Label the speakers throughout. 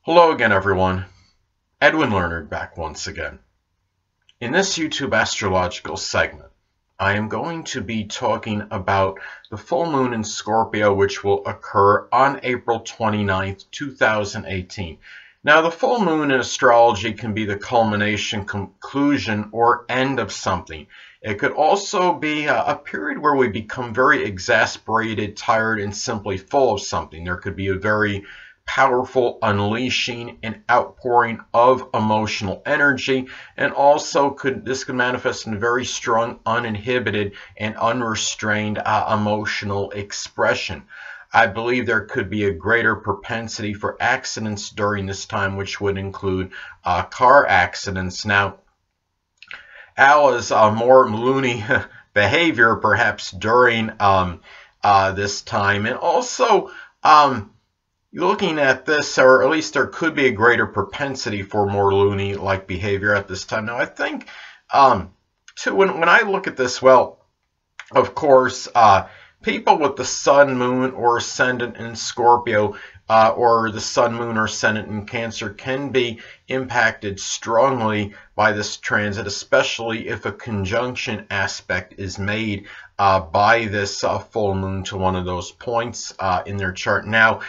Speaker 1: Hello again, everyone. Edwin Learnard back once again. In this YouTube astrological segment, I am going to be talking about the full moon in Scorpio, which will occur on April 29th, 2018. Now, the full moon in astrology can be the culmination, conclusion, or end of something. It could also be a period where we become very exasperated, tired, and simply full of something. There could be a very powerful unleashing and outpouring of emotional energy, and also this could manifest in very strong, uninhibited, and unrestrained emotional expression. I believe there could be a greater propensity for accidents during this time, which would include car accidents. Now, Allah's more loony behavior perhaps during this time, and also looking at this, or at least there could be a greater propensity for more loony-like behavior at this time. Now, I think, too, when I look at this, well, of course, people with the sun, moon, or ascendant in Scorpio, or the sun, moon, or ascendant in Cancer can be impacted strongly by this transit, especially if a conjunction aspect is made by this full moon to one of those points in their chart. Now,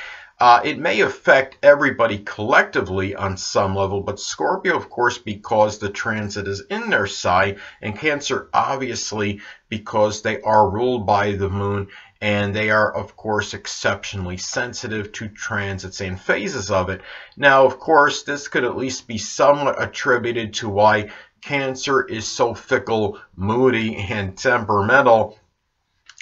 Speaker 1: it may affect everybody collectively on some level, but Scorpio, of course, because the transit is in their sign, and Cancer, obviously, because they are ruled by the moon, and they are, of course, exceptionally sensitive to transits and phases of it. Now, of course, this could at least be somewhat attributed to why Cancer is so fickle, moody, and temperamental.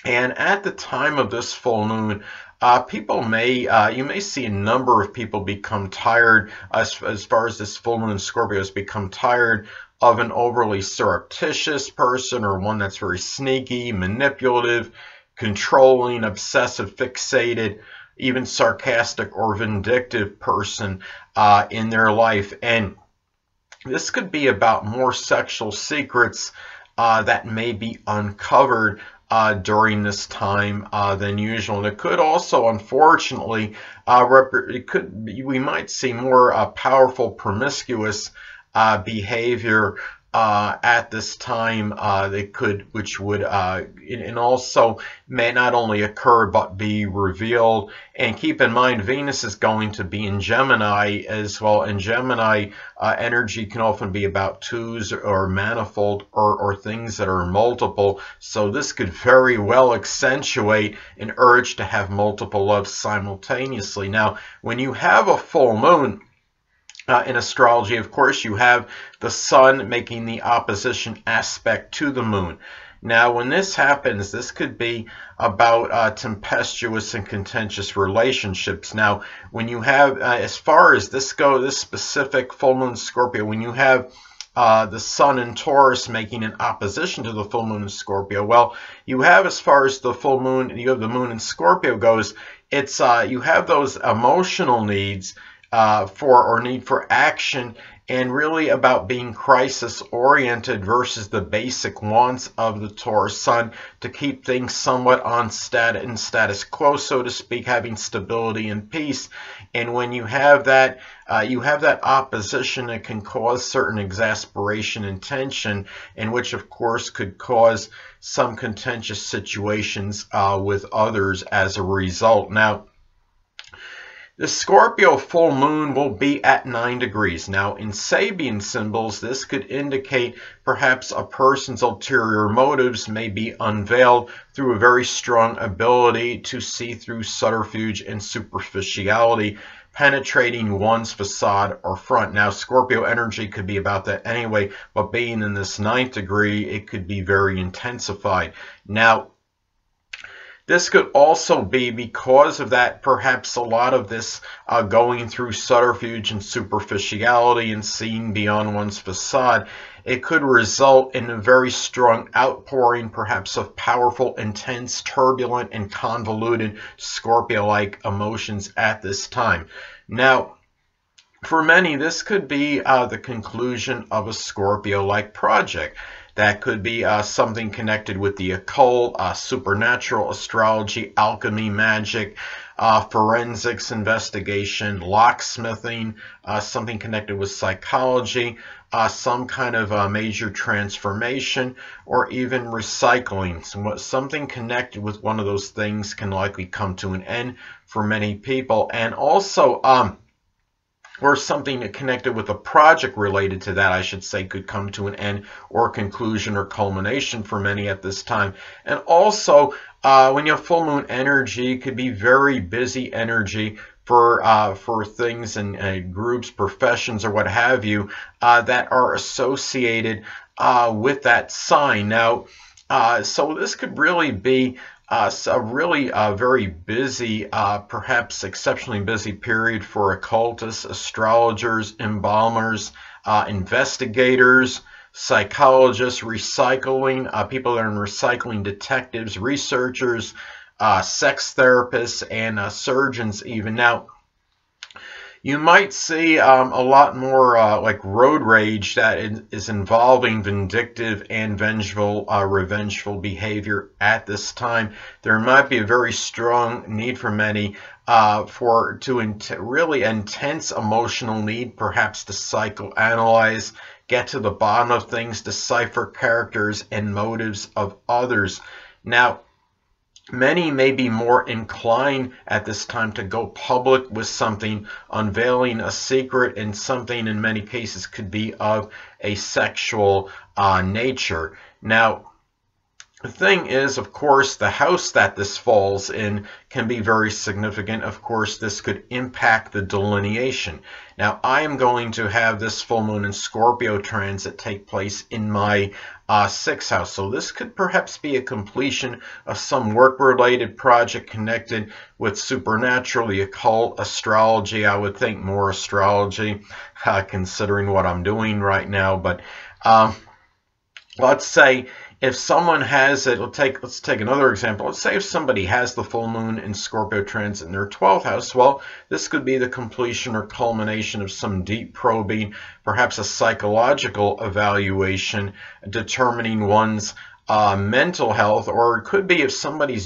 Speaker 1: And at the time of this full moon, you may see a number of people become tired, as far as this full moon in Scorpio has become tired of an overly surreptitious person, or one that's very sneaky, manipulative, controlling, obsessive, fixated, even sarcastic or vindictive person in their life. And this could be about more sexual secrets that may be uncovered during this time than usual. And it could also, unfortunately, we might see more powerful, promiscuous behavior at this time. Which would and also may not only occur but be revealed. And keep in mind, Venus is going to be in Gemini as well, and Gemini energy can often be about twos or manifold, or things that are multiple. So this could very well accentuate an urge to have multiple loves simultaneously. Now, when you have a full moon in astrology, of course, you have the sun making the opposition aspect to the moon. Now, when this happens, this could be about tempestuous and contentious relationships. Now, when you have, as far as this goes, this specific full moon Scorpio, when you have the sun in Taurus making an opposition to the full moon in Scorpio, well, you have, as far as the full moon, you have the moon in Scorpio goes, it's you have those emotional needs need for action, and really about being crisis-oriented versus the basic wants of the Taurus sun to keep things somewhat in status quo, so to speak, having stability and peace. And when you have that opposition, it can cause certain exasperation and tension, and which, of course, could cause some contentious situations with others as a result. Now, the Scorpio full moon will be at 9 degrees. Now, in Sabian symbols, this could indicate perhaps a person's ulterior motives may be unveiled through a very strong ability to see through subterfuge and superficiality, penetrating one's facade or front. Now, Scorpio energy could be about that anyway, but being in this 9th degree, it could be very intensified. Now, this could also be, because of that, perhaps a lot of this going through subterfuge and superficiality and seeing beyond one's facade, it could result in a very strong outpouring, perhaps of powerful, intense, turbulent, and convoluted Scorpio-like emotions at this time. Now, for many, this could be the conclusion of a Scorpio-like project. That could be something connected with the occult, supernatural, astrology, alchemy, magic, forensics investigation, locksmithing, something connected with psychology, some kind of major transformation, or even recycling. So something connected with one of those things can likely come to an end for many people. And also, or something connected with a project related to that, I should say, could come to an end or conclusion or culmination for many at this time. And also, when you have full moon energy, it could be very busy energy for things and groups, professions, or what have you that are associated with that sign. Now, so this could really be a very busy, perhaps exceptionally busy period for occultists, astrologers, embalmers, investigators, psychologists, recycling, people that are in recycling, detectives, researchers, sex therapists, and surgeons even. Now, you might see a lot more like road rage that is involving vindictive and revengeful behavior at this time. There might be a very strong need for many really intense emotional need, perhaps to psychoanalyze, get to the bottom of things, decipher characters and motives of others. Now, many may be more inclined at this time to go public with something, unveiling a secret, and something in many cases could be of a sexual nature. Now, the thing is, of course, the house that this falls in can be very significant. Of course, this could impact the delineation. Now, I am going to have this full moon in Scorpio transit take place in my 6th house. So this could perhaps be a completion of some work-related project connected with supernatural, the occult, astrology. I would think more astrology, considering what I'm doing right now. But let's say if someone has it, let's take another example. Let's say if somebody has the full moon in Scorpio transit in their 12th house, well, this could be the completion or culmination of some deep probing, perhaps a psychological evaluation, determining one's mental health, or it could be if somebody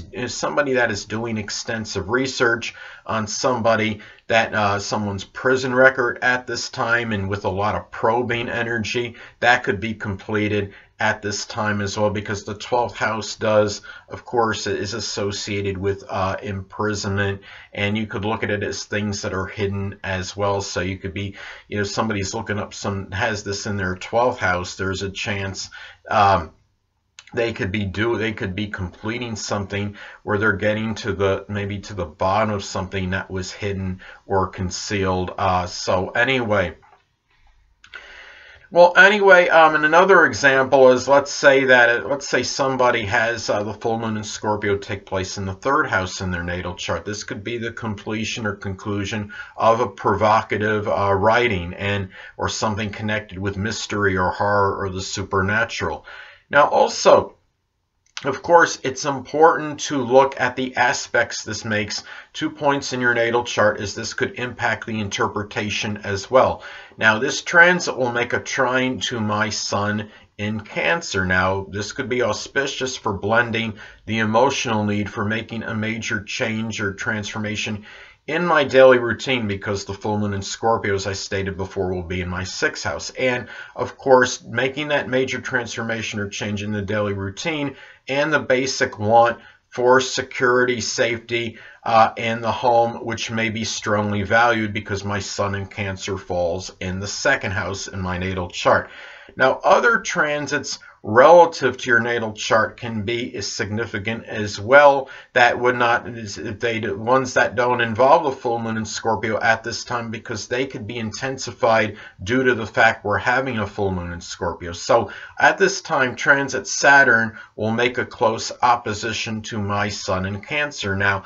Speaker 1: that is doing extensive research on somebody that someone's prison record at this time, and with a lot of probing energy, that could be completed at this time as well, because the 12th house does, of course, is associated with imprisonment, and you could look at it as things that are hidden as well. So you could be, somebody's looking up has this in their 12th house, there's a chance they could be completing something where they're getting to maybe to the bottom of something that was hidden or concealed. So anyway. Well, anyway, and another example is, let's say somebody has the full moon in Scorpio take place in the 3rd house in their natal chart. This could be the completion or conclusion of a provocative writing or something connected with mystery or horror or the supernatural. Now, also, of course, it's important to look at the aspects this makes. 2 points in your natal chart, as this could impact the interpretation as well. Now, this transit will make a trine to my sun in Cancer. Now, this could be auspicious for blending the emotional need for making a major change or transformation in my daily routine, because the full moon in Scorpio, as I stated before, will be in my 6th house. And, of course, making that major transformation or change in the daily routine and the basic want for security, safety, and the home, which may be strongly valued because my sun in Cancer falls in the 2nd house in my natal chart. Now, other transits relative to your natal chart can be as significant as well. That would not, ones that don't involve the full moon in Scorpio at this time, because they could be intensified due to the fact we're having a full moon in Scorpio. So at this time, transit Saturn will make a close opposition to my sun in Cancer. Now,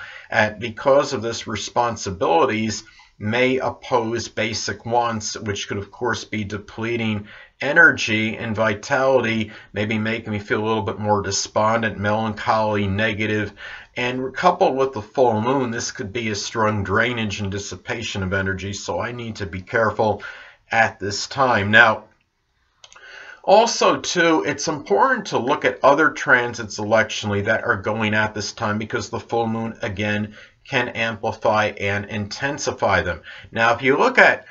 Speaker 1: because of this, responsibilities may oppose basic wants, which could of course be depleting energy and vitality, maybe making me feel a little bit more despondent, melancholy, negative. And coupled with the full moon, this could be a strong drainage and dissipation of energy, so I need to be careful at this time. Now, also, too, it's important to look at other transits electionally that are going at this time, because the full moon, again, can amplify and intensify them. Now, if you look at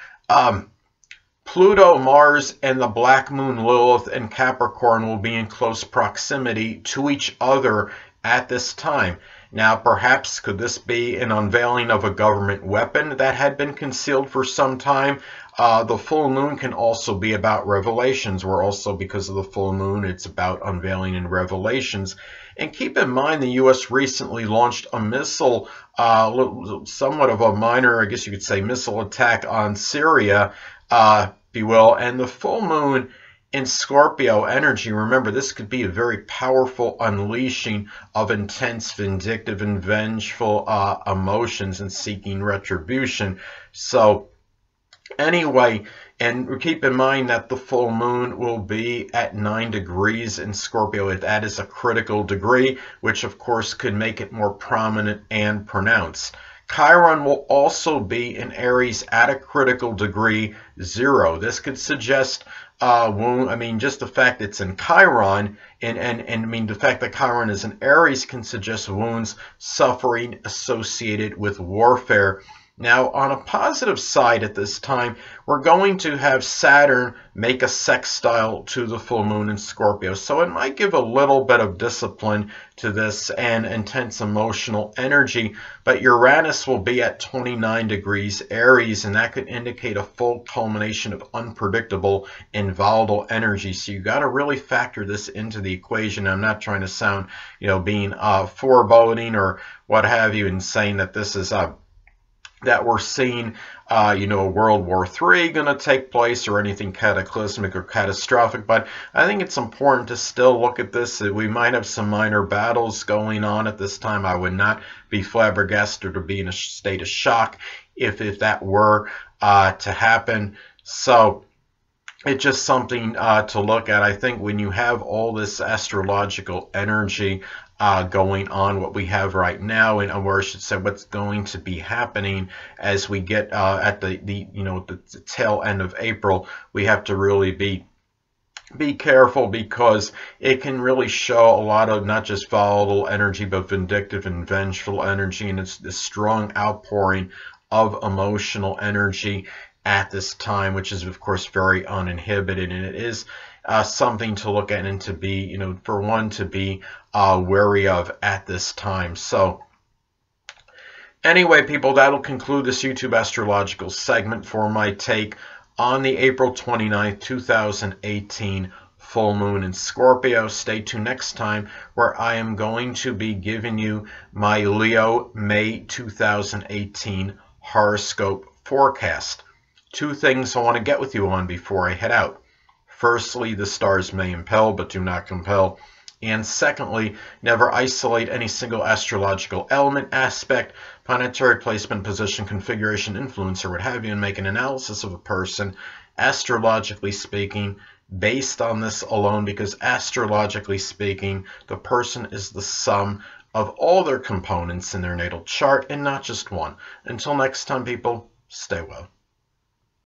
Speaker 1: Pluto, Mars, and the Black Moon Lilith and Capricorn will be in close proximity to each other at this time. Now, perhaps could this be an unveiling of a government weapon that had been concealed for some time? The full moon can also be about revelations, where also because of the full moon, it's about unveiling and revelations. And keep in mind, the U.S. recently launched a missile, somewhat of a minor, I guess you could say, missile attack on Syria, if you will, and the full moon in Scorpio energy, remember, this could be a very powerful unleashing of intense, vindictive, and vengeful emotions and seeking retribution. So anyway, and keep in mind that the full moon will be at 9 degrees in Scorpio. That is a critical degree, which of course could make it more prominent and pronounced. Chiron will also be in Aries at a critical degree 0. This could suggest wound. I mean, just the fact it's in Chiron, and I mean the fact that Chiron is in Aries can suggest wounds, suffering associated with warfare. Now, on a positive side at this time, we're going to have Saturn make a sextile to the full moon in Scorpio. So it might give a little bit of discipline to this and intense emotional energy. But Uranus will be at 29 degrees Aries, and that could indicate a full culmination of unpredictable and volatile energy. So you got to really factor this into the equation. I'm not trying to sound, being foreboding or what have you, and saying that this is that we're seeing, a World War III going to take place or anything cataclysmic or catastrophic. But I think it's important to still look at this. We might have some minor battles going on at this time. I would not be flabbergasted or be in a state of shock if that were to happen. So it's just something to look at. I think when you have all this astrological energy going on, what we have right now, and or I should say what's going to be happening as we get at the tail end of April, we have to really be careful, because it can really show a lot of not just volatile energy but vindictive and vengeful energy, and it's this strong outpouring of emotional energy at this time, which is of course very uninhibited, and it is something to look at and to be, for one to be wary of at this time. So anyway, people, that'll conclude this YouTube astrological segment for my take on the April 29th, 2018 full moon in Scorpio. Stay tuned next time, where I am going to be giving you my Leo May 2018 horoscope forecast. Two things I want to get with you on before I head out. Firstly, the stars may impel but do not compel. And secondly, never isolate any single astrological element, aspect, planetary placement, position, configuration, influence, or what have you, and make an analysis of a person, astrologically speaking, based on this alone, because astrologically speaking, the person is the sum of all their components in their natal chart and not just one. Until next time, people, stay well.